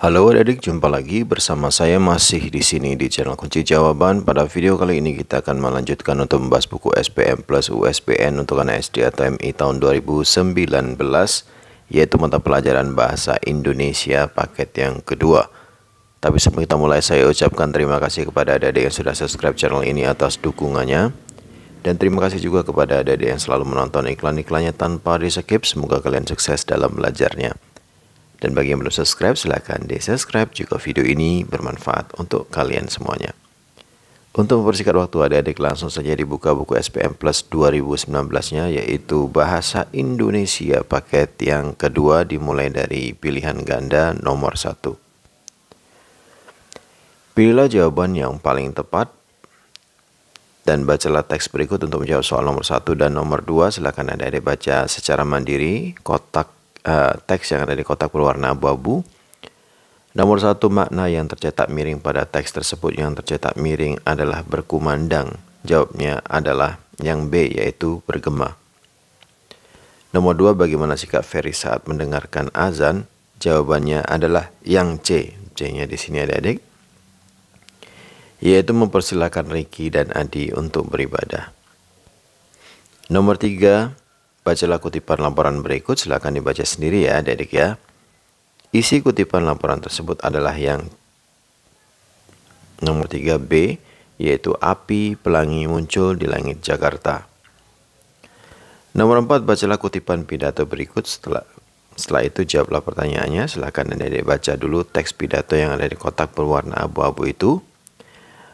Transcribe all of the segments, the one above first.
Halo adik-adik, jumpa lagi bersama saya masih di sini di channel Kunci Jawaban. Pada video kali ini kita akan melanjutkan untuk membahas buku SPM plus USBN untuk anak SD atau MI tahun 2019, yaitu mata pelajaran Bahasa Indonesia paket yang kedua. Tapi sebelum kita mulai, saya ucapkan terima kasih kepada adik-adik yang sudah subscribe channel ini atas dukungannya. Dan terima kasih juga kepada adik-adik yang selalu menonton iklan-iklannya tanpa di skip. Semoga kalian sukses dalam belajarnya. Dan bagi yang belum subscribe, silahkan di subscribe jika video ini bermanfaat untuk kalian semuanya. Untuk mempersingkat waktu adik-adik, langsung saja dibuka buku SPM Plus 2019-nya, yaitu Bahasa Indonesia paket yang kedua, dimulai dari pilihan ganda nomor 1. Pilihlah jawaban yang paling tepat dan bacalah teks berikut untuk menjawab soal nomor 1 dan nomor 2. Silahkan adik-adik baca secara mandiri teks yang ada di kotak berwarna abu-abu. Nomor 1, makna yang tercetak miring pada teks tersebut. Yang tercetak miring adalah berkumandang. Jawabnya adalah yang B, yaitu bergema. Nomor 2, bagaimana sikap Ferry saat mendengarkan azan? Jawabannya adalah yang C. C-nya di sini adik-adik, yaitu mempersilahkan Ricky dan Adi untuk beribadah. Nomor 3, bacalah kutipan laporan berikut. Silakan dibaca sendiri ya adik-adik ya. Isi kutipan laporan tersebut adalah yang nomor 3B, yaitu api pelangi muncul di langit Jakarta. Nomor 4, bacalah kutipan pidato berikut. Setelah itu jawablah pertanyaannya. Silakan adik-adik baca dulu teks pidato yang ada di kotak berwarna abu-abu itu.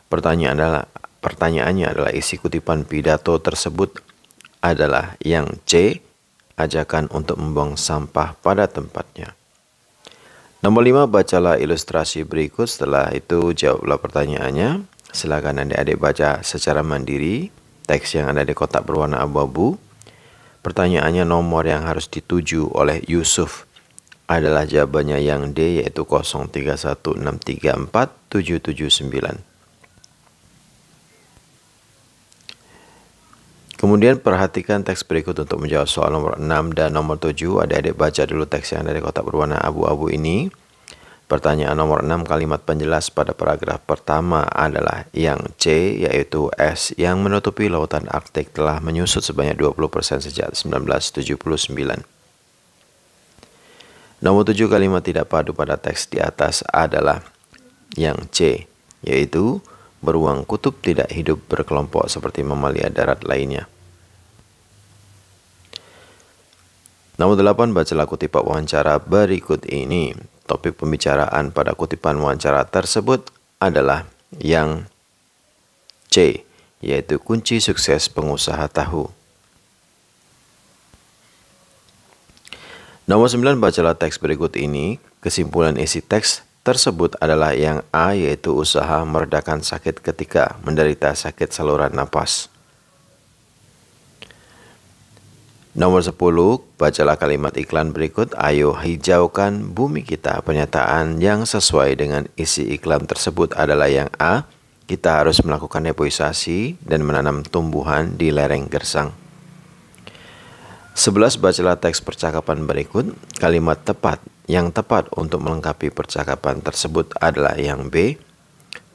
Pertanyaannya adalah isi kutipan pidato tersebut adalah yang C, ajakan untuk membuang sampah pada tempatnya. Nomor 5, bacalah ilustrasi berikut. Setelah itu jawablah pertanyaannya. Silakan adik-adik baca secara mandiri teks yang ada di kotak berwarna abu-abu. Pertanyaannya, nomor yang harus dituju oleh Yusuf adalah jawabannya yang D, yaitu 0316347779. Kemudian perhatikan teks berikut untuk menjawab soal nomor 6 dan nomor 7. Adik-adik baca dulu teks yang ada di kotak berwarna abu-abu ini. Pertanyaan nomor 6, kalimat penjelas pada paragraf pertama adalah yang C, yaitu es yang menutupi lautan Arktik telah menyusut sebanyak 20% sejak 1979. Nomor 7, kalimat tidak padu pada teks di atas adalah yang C, yaitu beruang kutub tidak hidup berkelompok seperti mamalia darat lainnya. Nomor 8, bacalah kutipan wawancara berikut ini. Topik pembicaraan pada kutipan wawancara tersebut adalah yang C, yaitu kunci sukses pengusaha tahu. Nomor 9, bacalah teks berikut ini. Kesimpulan isi teks tersebut adalah yang A, yaitu usaha meredakan sakit ketika menderita sakit saluran napas. Nomor 10, bacalah kalimat iklan berikut. Ayo hijaukan bumi kita. Pernyataan yang sesuai dengan isi iklan tersebut adalah yang A, kita harus melakukan heboisasi dan menanam tumbuhan di lereng gersang. 11, bacalah teks percakapan berikut. Kalimat yang tepat untuk melengkapi percakapan tersebut adalah yang B.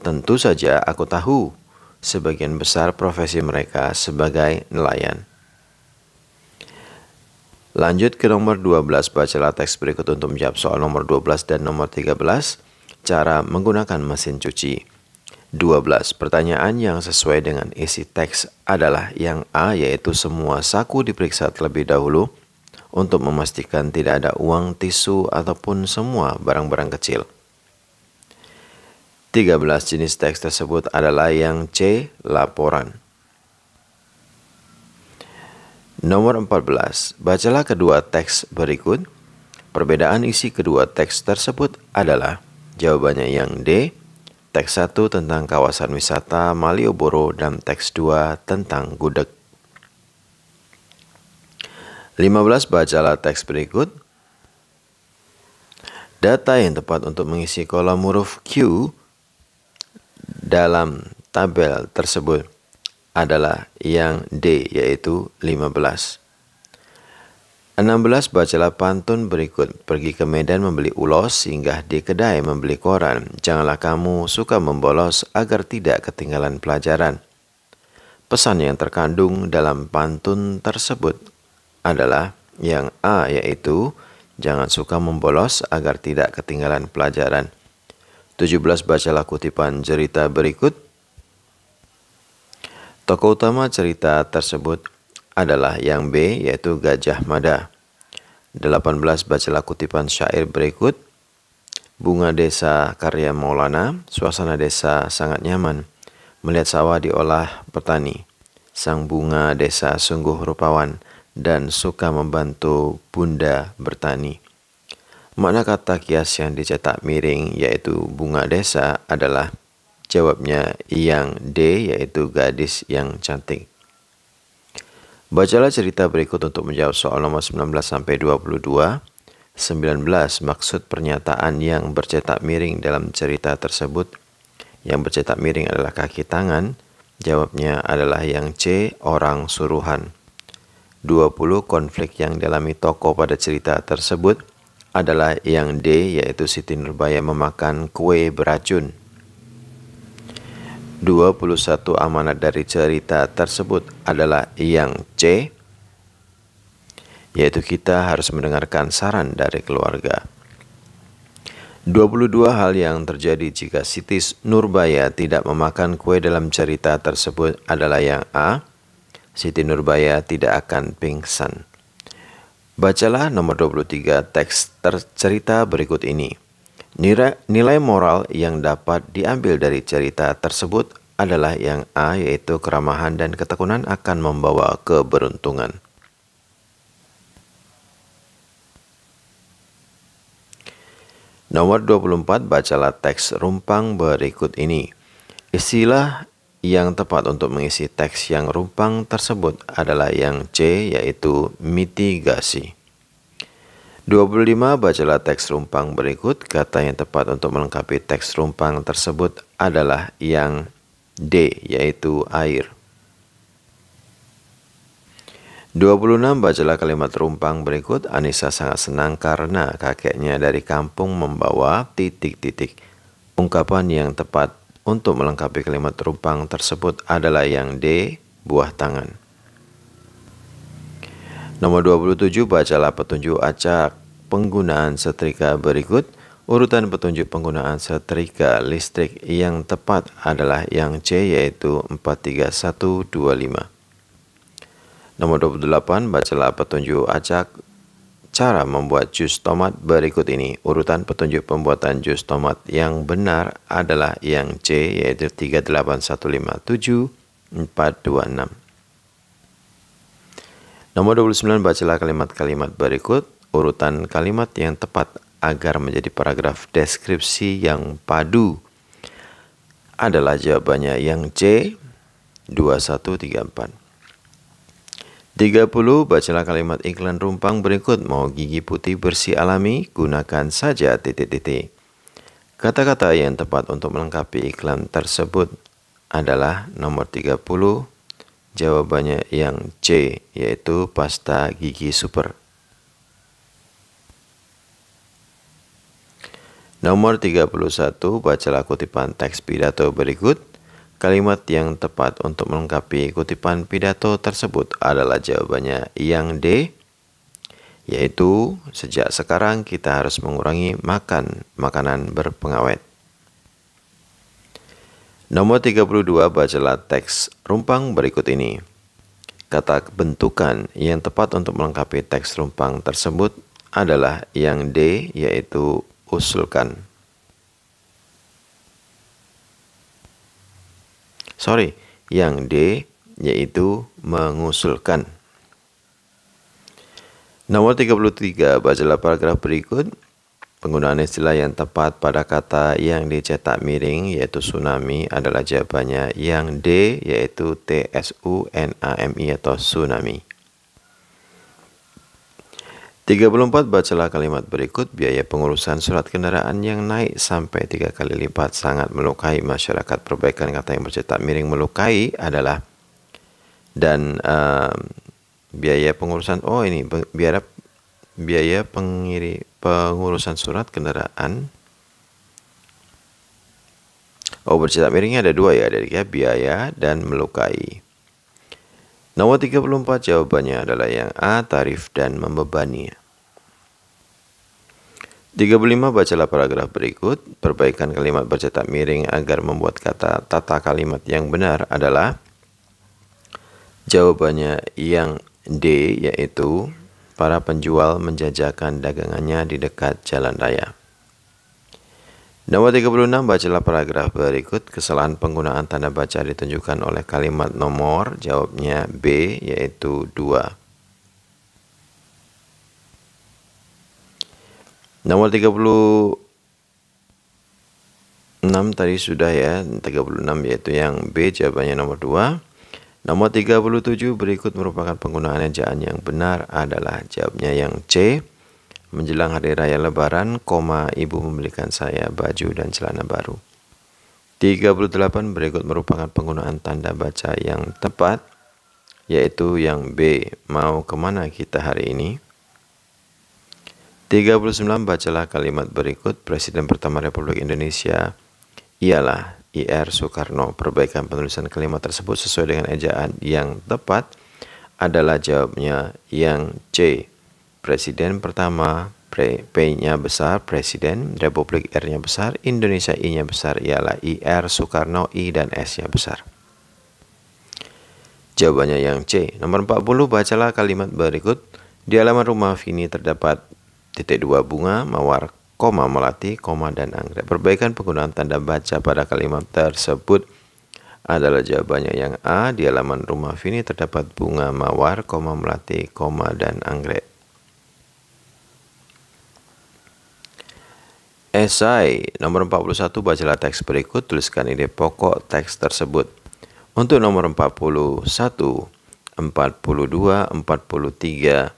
Tentu saja aku tahu sebagian besar profesi mereka sebagai nelayan. Lanjut ke nomor 12, bacalah teks berikut untuk menjawab soal nomor 12 dan nomor 13. Cara menggunakan mesin cuci. 12, pertanyaan yang sesuai dengan isi teks adalah yang A, yaitu semua saku diperiksa terlebih dahulu untuk memastikan tidak ada uang, tisu, ataupun semua barang-barang kecil. 13, jenis teks tersebut adalah yang C, laporan. Nomor 14, bacalah kedua teks berikut. Perbedaan isi kedua teks tersebut adalah jawabannya yang D, teks 1 tentang kawasan wisata Malioboro dan teks 2 tentang gudeg. 15, bacalah teks berikut. Data yang tepat untuk mengisi kolom huruf Q dalam tabel tersebut adalah yang D, yaitu 15. 16. Bacalah pantun berikut. Pergi ke Medan membeli ulos, singgah di kedai membeli koran. Janganlah kamu suka membolos agar tidak ketinggalan pelajaran. Pesan yang terkandung dalam pantun tersebut adalah yang A, yaitu jangan suka membolos agar tidak ketinggalan pelajaran. 17. Bacalah kutipan cerita berikut. Tokoh utama cerita tersebut adalah yang B, yaitu Gajah Mada. 18. Bacalah kutipan syair berikut. Bunga desa karya Maulana, suasana desa sangat nyaman. Melihat sawah diolah petani. Sang bunga desa sungguh rupawan dan suka membantu bunda bertani. Makna kata kias yang dicetak miring yaitu bunga desa adalah jawabnya yang D, yaitu gadis yang cantik. Bacalah cerita berikut untuk menjawab soal nomor 19 sampai 22. 19. Maksud pernyataan yang bercetak miring dalam cerita tersebut. Yang bercetak miring adalah kaki tangan. Jawabnya adalah yang C, orang suruhan. 20. Konflik yang dialami tokoh pada cerita tersebut adalah yang D, yaitu Siti Nurbaya memakan kue beracun. 21. Amanat dari cerita tersebut adalah yang C, yaitu kita harus mendengarkan saran dari keluarga. 22. Hal yang terjadi jika Siti Nurbaya tidak memakan kue dalam cerita tersebut adalah yang A, Siti Nurbaya tidak akan pingsan. Bacalah nomor 23 teks cerita berikut ini. Nilai moral yang dapat diambil dari cerita tersebut adalah yang A, yaitu keramahan dan ketekunan akan membawa keberuntungan. Nomor 24, bacalah teks rumpang berikut ini. Istilah yang tepat untuk mengisi teks yang rumpang tersebut adalah yang C, yaitu mitigasi. 25. Bacalah teks rumpang berikut. Kata yang tepat untuk melengkapi teks rumpang tersebut adalah yang D, yaitu air. 26. Bacalah kalimat rumpang berikut. Anissa sangat senang karena kakeknya dari kampung membawa titik-titik. Ungkapan yang tepat untuk melengkapi kalimat rumpang tersebut adalah yang D, buah tangan. Nomor 27, bacalah petunjuk acak penggunaan setrika berikut. Urutan petunjuk penggunaan setrika listrik yang tepat adalah yang C, yaitu 43125. Nomor 28, bacalah petunjuk acak cara membuat jus tomat berikut ini. Urutan petunjuk pembuatan jus tomat yang benar adalah yang C, yaitu 38157 426. Nomor 29, bacalah kalimat-kalimat berikut. Urutan kalimat yang tepat agar menjadi paragraf deskripsi yang padu adalah jawabannya yang C, 2134. 30. Bacalah kalimat iklan rumpang berikut. Mau gigi putih bersih alami, gunakan saja titik-titik. Kata-kata yang tepat untuk melengkapi iklan tersebut adalah nomor 30. Jawabannya yang C, yaitu pasta gigi super. Nomor 31, bacalah kutipan teks pidato berikut. Kalimat yang tepat untuk melengkapi kutipan pidato tersebut adalah jawabannya yang D, yaitu sejak sekarang kita harus mengurangi makan makanan berpengawet. Nomor 32, bacalah teks rumpang berikut ini. Kata bentukan yang tepat untuk melengkapi teks rumpang tersebut adalah yang D, yaitu usulkan. Yang D, yaitu mengusulkan. Nomor 33, bacalah paragraf berikut. Penggunaan istilah yang tepat pada kata yang dicetak miring yaitu tsunami adalah jawabannya yang D, yaitu TSUNAMI atau tsunami. 34, bacalah kalimat berikut. Biaya pengurusan surat kendaraan yang naik sampai 3 kali lipat sangat melukai masyarakat. Perbaikan kata yang bercetak miring melukai adalah dan biaya pengurusan biaya pengurusan surat kendaraan. Oh, bercetak miringnya ada dua ya, adik ya, biaya dan melukai. Nomor 34 jawabannya adalah yang A, tarif dan membebani. 35, bacalah paragraf berikut. Perbaikan kalimat bercetak miring agar membuat tata kalimat yang benar adalah jawabannya yang D, yaitu para penjual menjajakan dagangannya di dekat jalan raya. Nomor 36, bacalah paragraf berikut. Kesalahan penggunaan tanda baca ditunjukkan oleh kalimat nomor. Jawabnya B, yaitu 2. Nomor 36 tadi sudah ya, 36 yaitu yang B, jawabannya nomor 2. Nomor 37 berikut merupakan penggunaan ejaan yang benar adalah jawabnya yang C. Menjelang hari raya lebaran, ibu membelikan saya baju dan celana baru. 38 berikut merupakan penggunaan tanda baca yang tepat, yaitu yang B, mau kemana kita hari ini. 39, bacalah kalimat berikut. Presiden pertama Republik Indonesia ialah I.R. Soekarno. Perbaikan penulisan kalimat tersebut sesuai dengan ejaan yang tepat adalah jawabnya yang C. Presiden pertama, P-nya besar, Presiden, Republik R-nya besar, Indonesia I-nya besar ialah I.R. Soekarno, I dan S-nya besar. Jawabannya yang C. Nomor 40, bacalah kalimat berikut. Di halaman rumah Vini terdapat titik 2 bunga, mawar, melati, dan anggrek. Perbaikan penggunaan tanda baca pada kalimat tersebut adalah jawabannya yang A. Di halaman rumah Vini terdapat bunga, mawar, melati, dan anggrek. Esai nomor 41, bacalah teks berikut, tuliskan ide pokok teks tersebut. Untuk nomor 41, 42, 43, 44,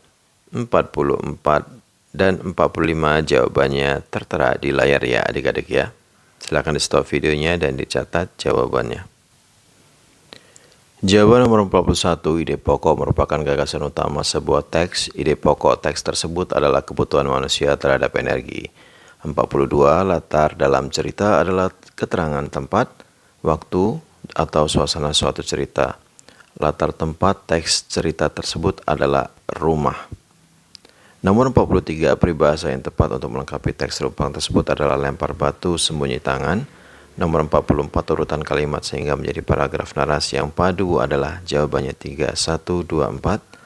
dan 45 jawabannya tertera di layar ya adik-adik ya. Silahkan di stop videonya dan dicatat jawabannya. Jawaban nomor 41, ide pokok merupakan gagasan utama sebuah teks. Ide pokok teks tersebut adalah kebutuhan manusia terhadap energi. 42, latar dalam cerita adalah keterangan tempat, waktu, atau suasana suatu cerita. Latar tempat teks cerita tersebut adalah rumah. Nomor 43, peribahasa yang tepat untuk melengkapi teks rupang tersebut adalah lempar batu, sembunyi tangan. Nomor 44, urutan kalimat sehingga menjadi paragraf narasi yang padu adalah jawabannya 3, 1, 2, 4.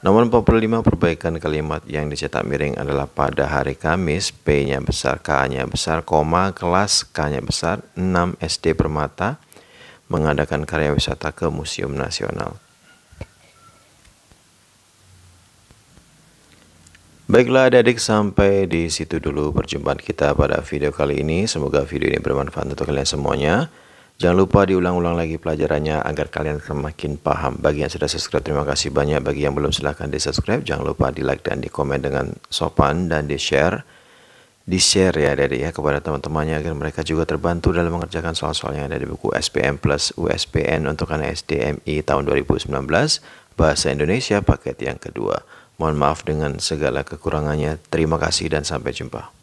Nomor 45, perbaikan kalimat yang dicetak miring adalah pada hari Kamis, P-nya besar, K-nya besar, kelas, K-nya besar, 6 SD Permata mengadakan karya wisata ke Museum Nasional. Baiklah adik-adik, sampai di situ dulu perjumpaan kita pada video kali ini. Semoga video ini bermanfaat untuk kalian semuanya. Jangan lupa diulang-ulang lagi pelajarannya agar kalian semakin paham. Bagi yang sudah subscribe, terima kasih banyak. Bagi yang belum, silahkan di subscribe. Jangan lupa di like dan di komen dengan sopan dan di share. Di share ya adik-adik ya kepada teman-temannya agar mereka juga terbantu dalam mengerjakan soal-soal yang ada di buku SPM Plus USPN untuk anak SDMI tahun 2019 Bahasa Indonesia paket yang kedua. Mohon maaf dengan segala kekurangannya. Terima kasih dan sampai jumpa.